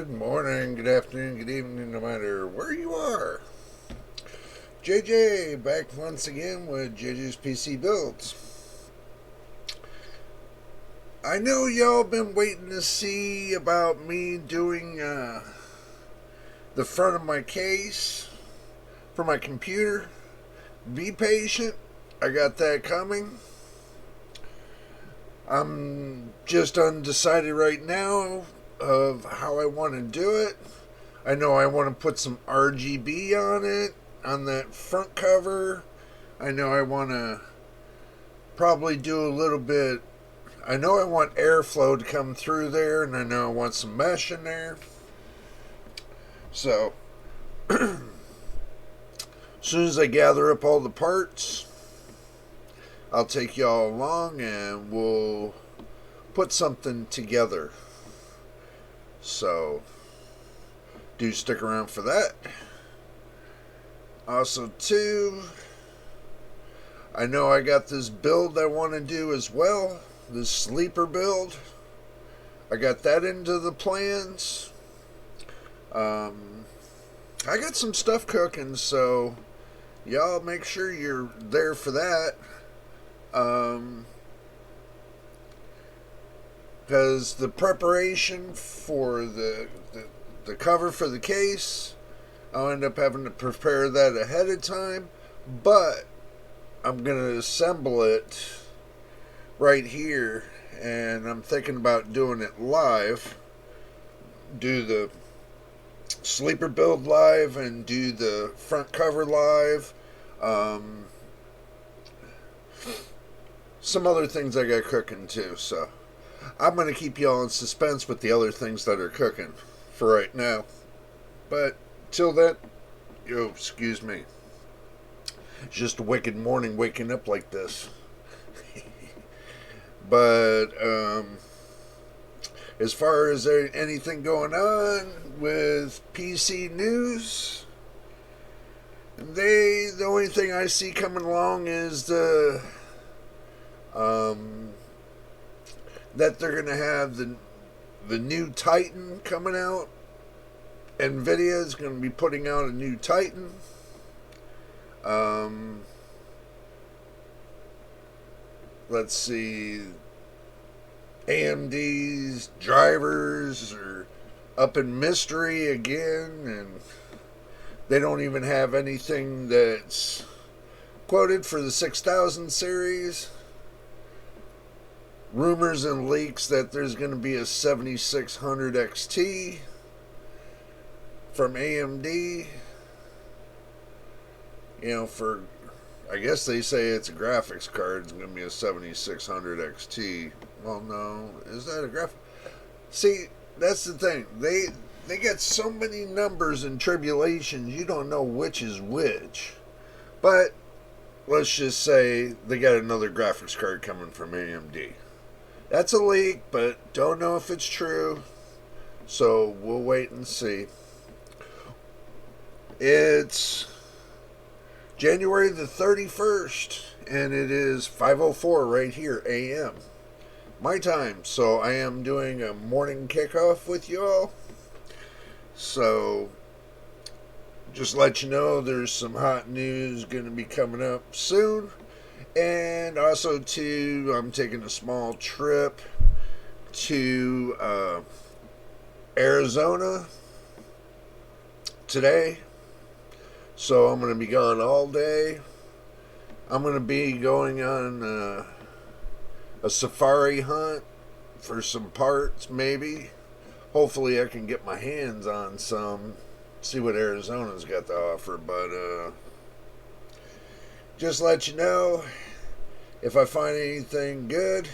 Good morning, good afternoon, good evening, no matter where you are. JJ back once again with JJ's PC Builds. I know y'all been waiting to see about me doing the front of my case for my computer. Be patient, I got that coming. I'm just undecided right now of how I want to do it. I know I want to put some RGB on it, on that front cover. I know I want to probably do a little bit. I know I want airflow to come through there, and I know I want some mesh in there. So, as soon as I gather up all the parts, I'll take y'all along and we'll put something together. So, do stick around for that. Also, too, I know I got this build I want to do as well. This sleeper build. I got that into the plans. I got some stuff cooking, so y'all make sure you're there for that. Because the preparation for the cover for the case, I'll end up having to prepare that ahead of time, but I'm going to assemble it right here, and I'm thinking about doing it live. Do the sleeper build live and do the front cover live. Some other things I got cooking too, so I'm going to keep y'all in suspense with the other things that are cooking for right now. But till then, excuse me. It's just a wicked morning waking up like this. But as far as anything going on with PC news, the only thing I see coming along is that they're going to have the new Titan coming out. NVIDIA is going to be putting out a new Titan. Let's see. AMD's drivers are up in mystery again, and they don't even have anything that's quoted for the 6000 series. Rumors and leaks that there's going to be a 7600 XT from AMD. For, I guess they say it's a graphics card. It's going to be a 7600 XT. Well, no. Is that a graphic? See, that's the thing. They got so many numbers and tribulations, you don't know which is which. But let's just say they got another graphics card coming from AMD. That's a leak, but don't know if it's true. So we'll wait and see. It's January the 31st, and it is 5:04 right here, a.m. my time. So I am doing a morning kickoff with you all. So just let you know there's some hot news going to be coming up soon. And also, too, I'm taking a small trip to Arizona today. So I'm going to be gone all day. I'm going to be going on a safari hunt for some parts, maybe. Hopefully I can get my hands on some, see what Arizona's got to offer. But just let you know, if I find anything good,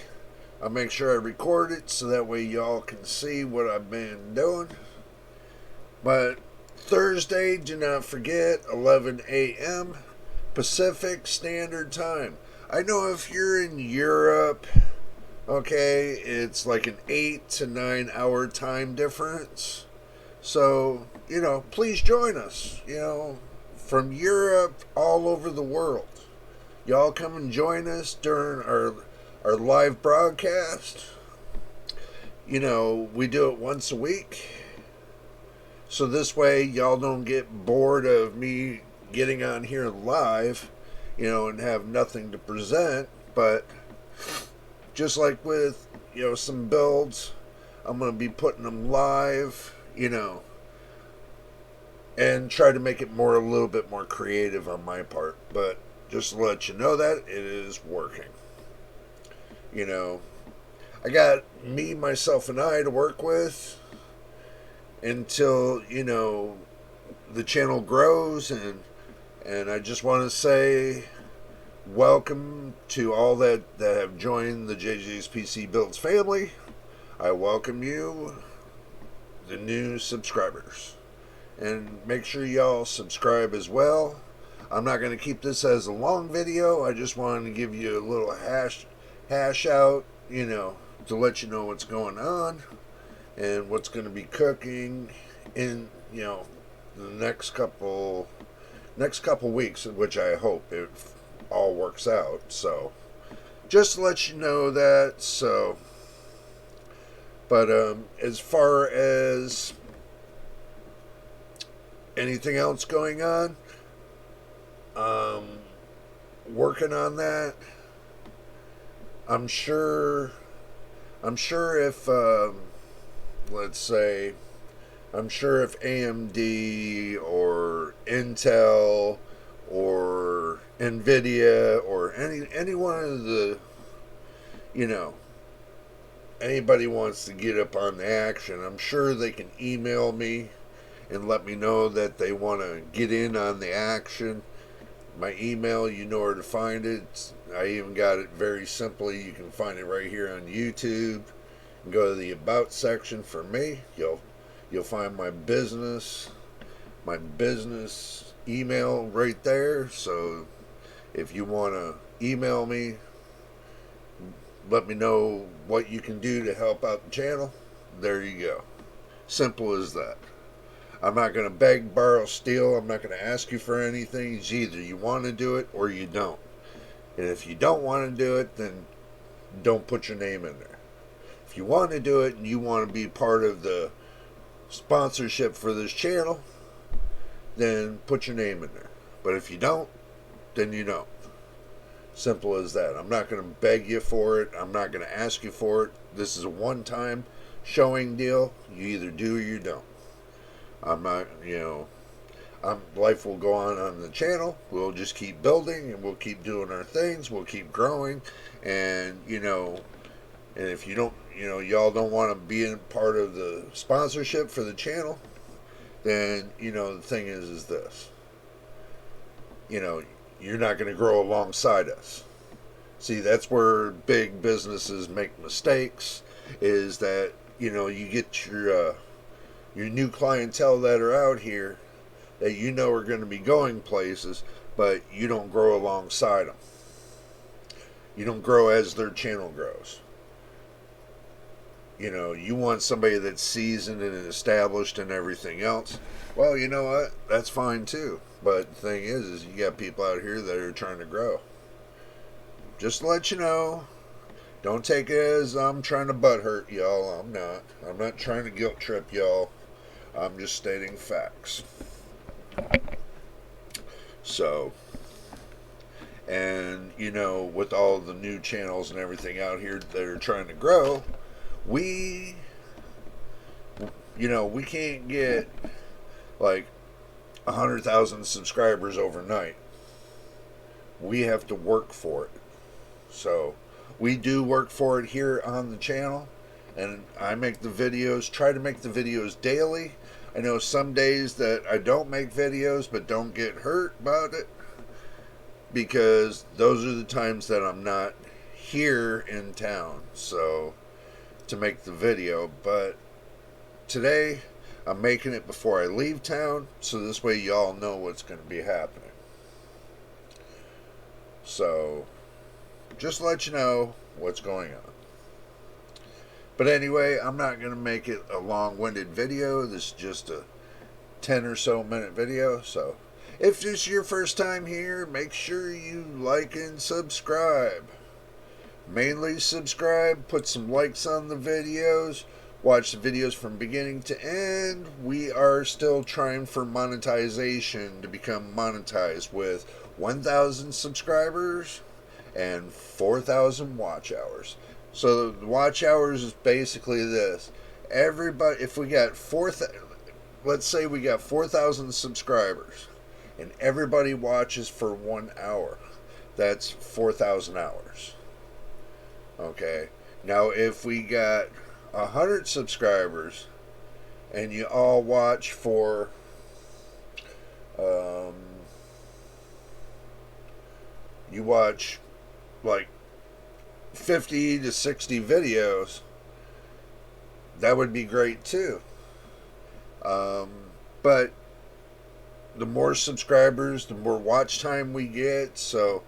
I'll make sure I record it so that way y'all can see what I've been doing. But Thursday, do not forget, 11 a.m. Pacific Standard Time. I know if you're in Europe, okay, it's like an 8 to 9 hour time difference. So, please join us, from Europe all over the world. Y'all come and join us during our live broadcast. We do it once a week. So this way, y'all don't get bored of me getting on here live, and have nothing to present. But just like with, some builds, I'm going to be putting them live, and try to make it a little bit more creative on my part. But just to let you know that it is working. I got me, myself, and I to work with until, the channel grows. And I just want to say welcome to all that have joined the JJ's PC Builds family. I welcome you, the new subscribers. And make sure y'all subscribe as well. I'm not going to keep this as a long video. I just wanted to give you a little hash out, to let you know what's going on and what's going to be cooking in, the next couple weeks, which I hope it all works out. So just to let you know that. So, but as far as anything else going on, working on that. I'm sure if let's say, I'm sure if AMD or Intel or Nvidia or any one of the, anybody wants to get up on the action, I'm sure they can email me and let me know that they want to get in on the action. My email, you know where to find it. I even got it very simply. You can find it right here on YouTube. Go to the About section for me. You'll find my business email right there. So if you want to email me, let me know what you can do to help out the channel. There you go. Simple as that. I'm not going to beg, borrow, steal. I'm not going to ask you for anything. It's either you want to do it or you don't. And if you don't want to do it, then don't put your name in there. If you want to do it and you want to be part of the sponsorship for this channel, then put your name in there. But if you don't, then you don't. Simple as that. I'm not going to beg you for it. I'm not going to ask you for it. This is a one-time showing deal. You either do or you don't. I'm not, life will go on the channel. We'll just keep building and we'll keep doing our things. We'll keep growing. And, and if you don't, y'all don't want to be in part of the sponsorship for the channel, then, the thing is this. You're not going to grow alongside us. See, that's where big businesses make mistakes, is that, you get your new clientele that are out here that are going to be going places, but you don't grow alongside them. You don't grow as their channel grows. You want somebody that's seasoned and established and everything else. Well, you know what? That's fine too. But the thing is you got people out here that are trying to grow. Just to let you know, don't take it as I'm trying to butt hurt y'all. I'm not. I'm not trying to guilt trip y'all. I'm just stating facts. So, and with all the new channels and everything out here that are trying to grow, we can't get like 100,000 subscribers overnight. We have to work for it. So we do work for it here on the channel, and I make the videos, try to make the videos daily. I know some days that I don't make videos, but don't get hurt about it, because those are the times that I'm not here in town, so to make the video. But today I'm making it before I leave town, so this way y'all know what's going to be happening. So just to let you know what's going on. But anyway, I'm not going to make it a long-winded video. This is just a 10 or so minute video. So if this is your first time here, make sure you like and subscribe. Mainly subscribe, put some likes on the videos. watch the videos from beginning to end. We are still trying for monetization to become monetized with 1,000 subscribers and 4,000 watch hours. So the watch hours is basically this. Everybody, if we got let's say we got 4,000 subscribers and everybody watches for 1 hour, that's 4,000 hours. Okay. Now if we got 100 subscribers and you all watch for you watch like 50 to 60 videos, that would be great too. But the more subscribers, the more watch time we get. So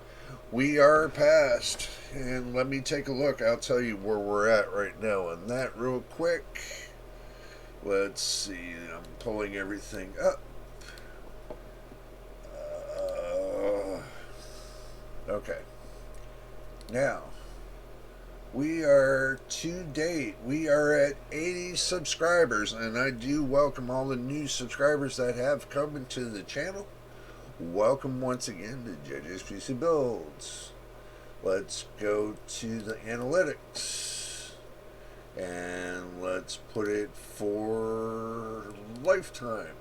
we are past, and let me take a look. I'll tell you where we're at right now on that real quick. Let's see. I'm pulling everything up. Okay. Now, we are to date, we are at 80 subscribers, and I do welcome all the new subscribers that have come into the channel. Welcome once again to JJ's PC Builds. Let's go to the analytics and let's put it for lifetime.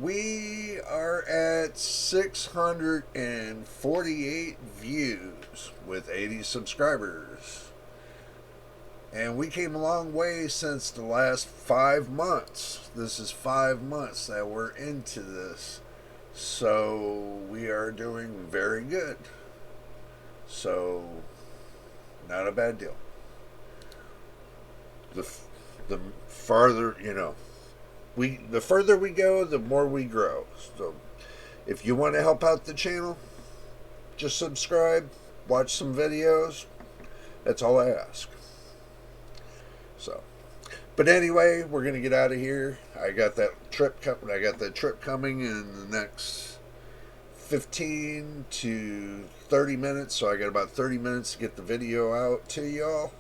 We are at 648 views with 80 subscribers. And we came a long way since the last 5 months. This is 5 months that we're into this. So we are doing very good. So, not a bad deal. The farther, the further we go, the more we grow. So, if you want to help out the channel, just subscribe, watch some videos. That's all I ask. So, but anyway, we're gonna get out of here. I got that trip coming in the next 15 to 30 minutes. So I got about 30 minutes to get the video out to y'all.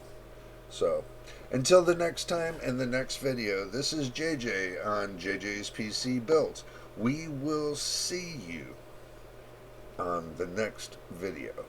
So, until the next time and the next video, this is JJ on JJ's PC Builds. We will see you on the next video.